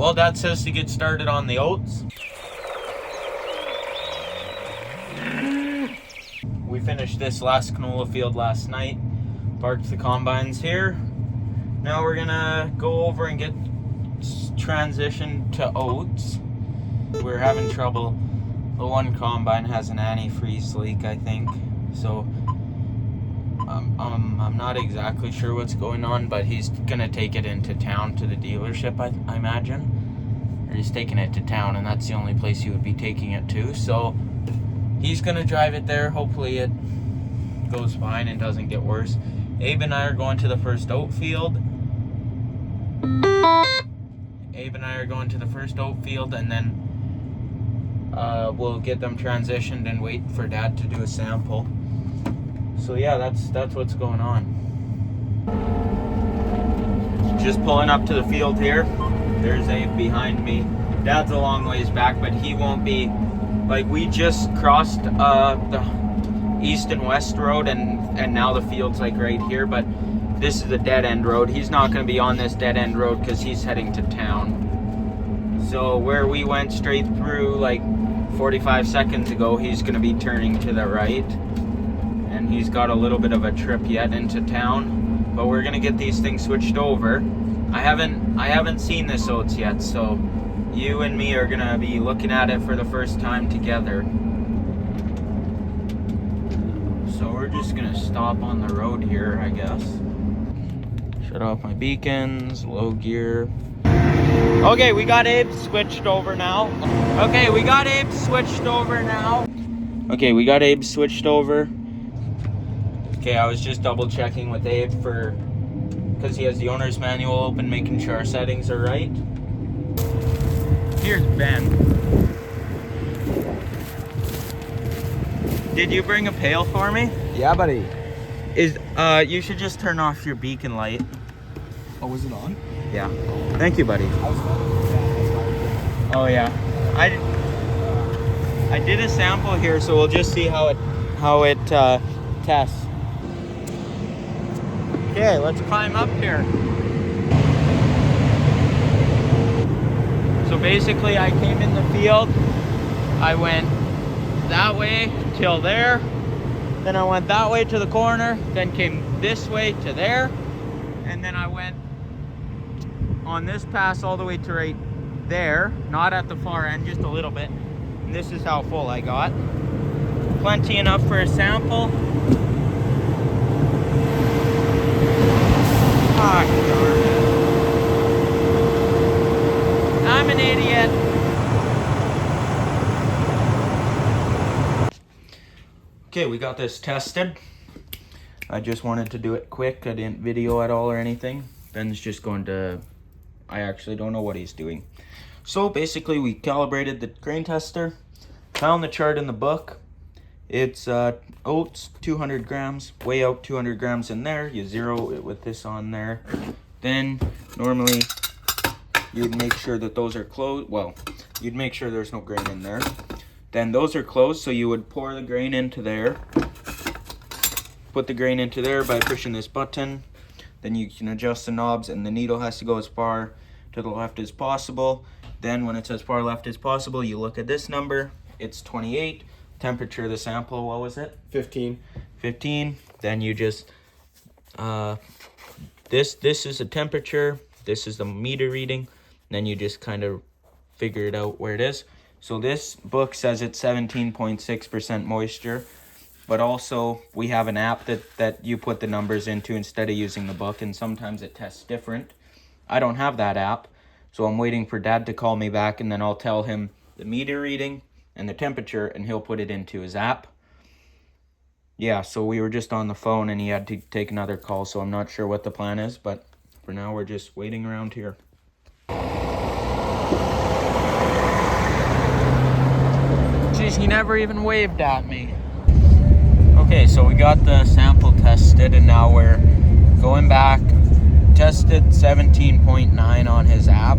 Well, Dad says to get started on the oats. We finished this last canola field last night. Parked the combines here. Now we're gonna go over and get transitioned to oats. We're having trouble. The one combine has an antifreeze leak, I think. So I'm not exactly sure what's going on, but he's gonna take it into town to the dealership, I imagine. Or he's taking it to town, and that's the only place he would be taking it to. So he's gonna drive it there. Hopefully it goes fine and doesn't get worse. Abe and I are going to the first oat field. And then we'll get them transitioned and wait for Dad to do a sample. So yeah, that's what's going on. Just pulling up to the field here. There's Abe behind me. Dad's a long ways back, but he won't be. Like, we just crossed the east and west road, and now the field's like right here, but this is a dead end road. He's not going to be on this dead end road because he's heading to town. So where we went straight through like 45 seconds ago, he's going to be turning to the right, and he's got a little bit of a trip yet into town, but we're going to get these things switched over. I haven't seen this oats yet, so you and me are going to be looking at it for the first time together. So we're just going to stop on the road here, I guess. Shut off my beacons, low gear. Okay, we got Abe switched over now. Okay, we got Abe switched over. Okay, I was just double checking with Abe because he has the owner's manual open, making sure our settings are right. Here's Ben. Did you bring a pail for me? Yeah, buddy. You should just turn off your beacon light. Oh, was it on? Yeah. Thank you, buddy. I was Oh yeah. I did a sample here, so we'll just see how it tests. Okay, let's climb up here. So basically, I came in the field. I went that way till there. Then I went that way to the corner. Then came this way to there. And then I went on this pass all the way to right there, not at the far end, just a little bit. And this is how full I got. Plenty enough for a sample. Ah, darn it. I'm an idiot. Okay, we got this tested. I just wanted to do it quick. I didn't video at all or anything. Ben's just going to, I actually don't know what he's doing. So basically we calibrated the grain tester, found the chart in the book. It's oats, 200 grams, weigh out 200 grams in there. You zero it with this on there. Then normally you'd make sure that those are closed. Well, you'd make sure there's no grain in there. Then those are closed, so you would pour the grain into there. Put the grain into there by pushing this button. Then you can adjust the knobs, and the needle has to go as far to the left as possible. Then when it's as far left as possible, you look at this number. It's 28. Temperature of the sample, what was it? 15. 15. Then you just, this is the temperature. This is the meter reading. Then you just kind of figure it out where it is. So this book says it's 17.6% moisture. But also, we have an app that you put the numbers into instead of using the book, and sometimes it tests different. I don't have that app, so I'm waiting for Dad to call me back, and then I'll tell him the meter reading and the temperature, and he'll put it into his app. Yeah, so we were just on the phone, and he had to take another call, so I'm not sure what the plan is, but for now, we're just waiting around here. Jeez, he never even waved at me. Okay, so we got the sample tested, and now we're going back. Tested 17.9 on his app.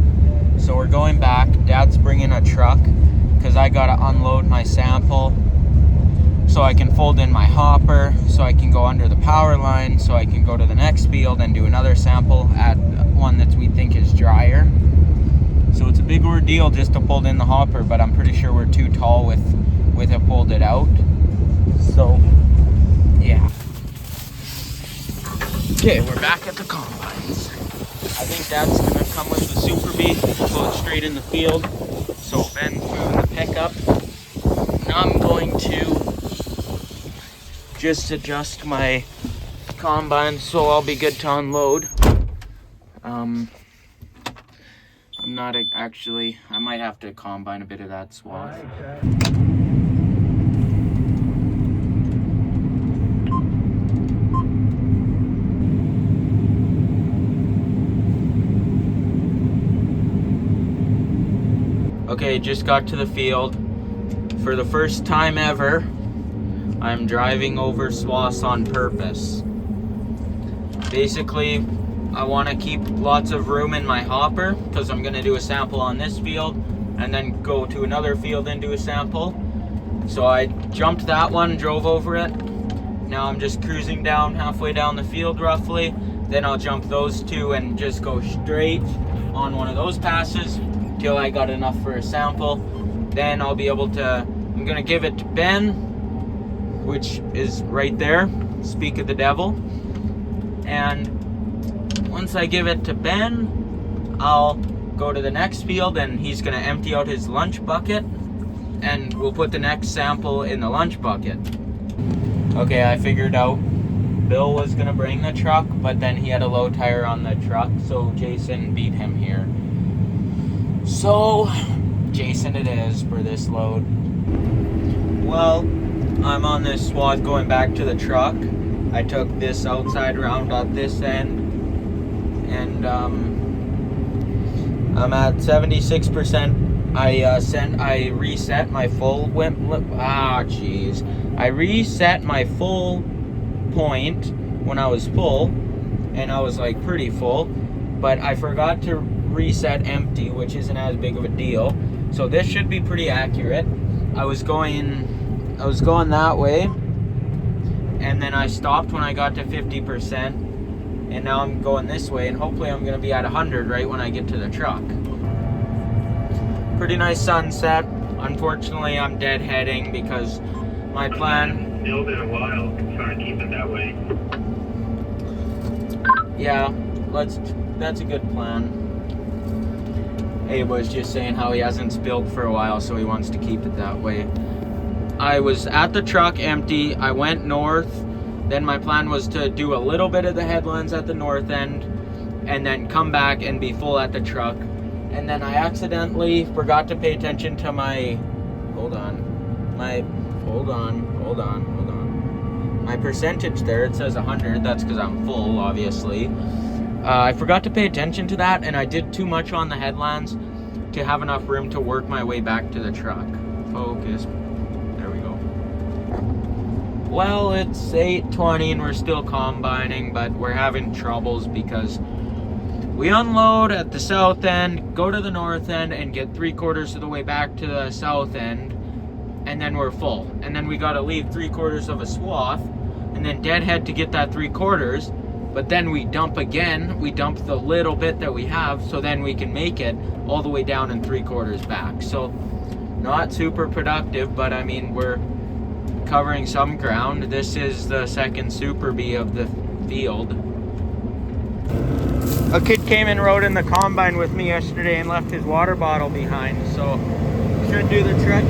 So we're going back. Dad's bringing a truck because I got to unload my sample so I can fold in my hopper, so I can go under the power line, so I can go to the next field and do another sample at one that we think is drier. So it's big ordeal just to pull it in the hopper, but I'm pretty sure we're too tall with it pulled it out. So, yeah. Okay, we're back at the combines. I think Dad's gonna come with the Super Bee, pull it straight in the field. So Ben's moving the pickup. Now I'm going to just adjust my combine so I'll be good to unload. I'm not actually, I might have to combine a bit of that swath. Okay, just got to the field. For the first time ever, I'm driving over swaths on purpose. Basically, I want to keep lots of room in my hopper because I'm going to do a sample on this field and then go to another field and do a sample. So I jumped that one, drove over it. Now I'm just cruising down halfway down the field roughly. Then I'll jump those two and just go straight on one of those passes till I got enough for a sample. Then I'll be able to, I'm going to give it to Ben, which is right there, speak of the devil. And once I give it to Ben, I'll go to the next field and he's gonna empty out his lunch bucket and we'll put the next sample in the lunch bucket. Okay, I figured out Bill was gonna bring the truck, but then he had a low tire on the truck, so Jason beat him here. So, Jason it is for this load. Well, I'm on this swath going back to the truck. I took this outside round up this end, and I'm at 76%. I reset my full I reset my full point when I was full, and I was like pretty full, but I forgot to reset empty, which isn't as big of a deal. So this should be pretty accurate. I was going that way, and then I stopped when I got to 50%, and now I'm going this way, and hopefully I'm going to be at 100 right when I get to the truck. Pretty nice sunset. Unfortunately, I'm deadheading because my plan... Still been a while, trying to keep it that way. Yeah, that's a good plan. Abe was just saying how he hasn't spilled for a while, so he wants to keep it that way. I was at the truck empty, I went north, then my plan was to do a little bit of the headlands at the north end, and then come back and be full at the truck. And then I accidentally forgot to pay attention to my, my percentage there. It says 100, that's because I'm full, obviously. I forgot to pay attention to that, and I did too much on the headlands to have enough room to work my way back to the truck. Focus. There we go. Well, it's 8:20 and we're still combining, but we're having troubles because we unload at the south end, go to the north end, and get 3/4 of the way back to the south end, and then we're full. And then we gotta leave 3/4 of a swath, and then deadhead to get that 3/4. But then we dump again, we dump the little bit that we have, so then we can make it all the way down and 3/4 back. So, not super productive, but I mean, we're covering some ground. This is the second Super Bee of the field. A kid came and rode in the combine with me yesterday and left his water bottle behind, so should do the trick.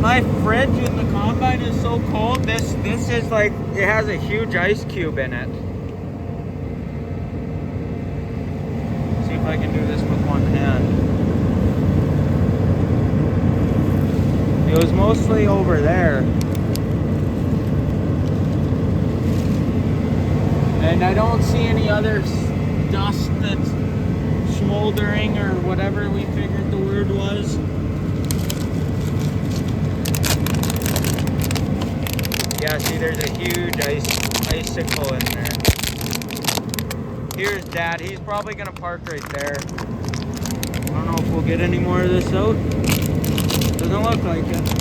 My fridge in the combine is so cold. This is like, it has a huge ice cube in it. See if I can do this with one hand. It was mostly over there. And I don't see any other dust that's smoldering or whatever we figured the word was. Yeah, see, there's a huge icicle in there. Here's Dad. He's probably gonna park right there. I don't know if we'll get any more of this out. Doesn't look like it.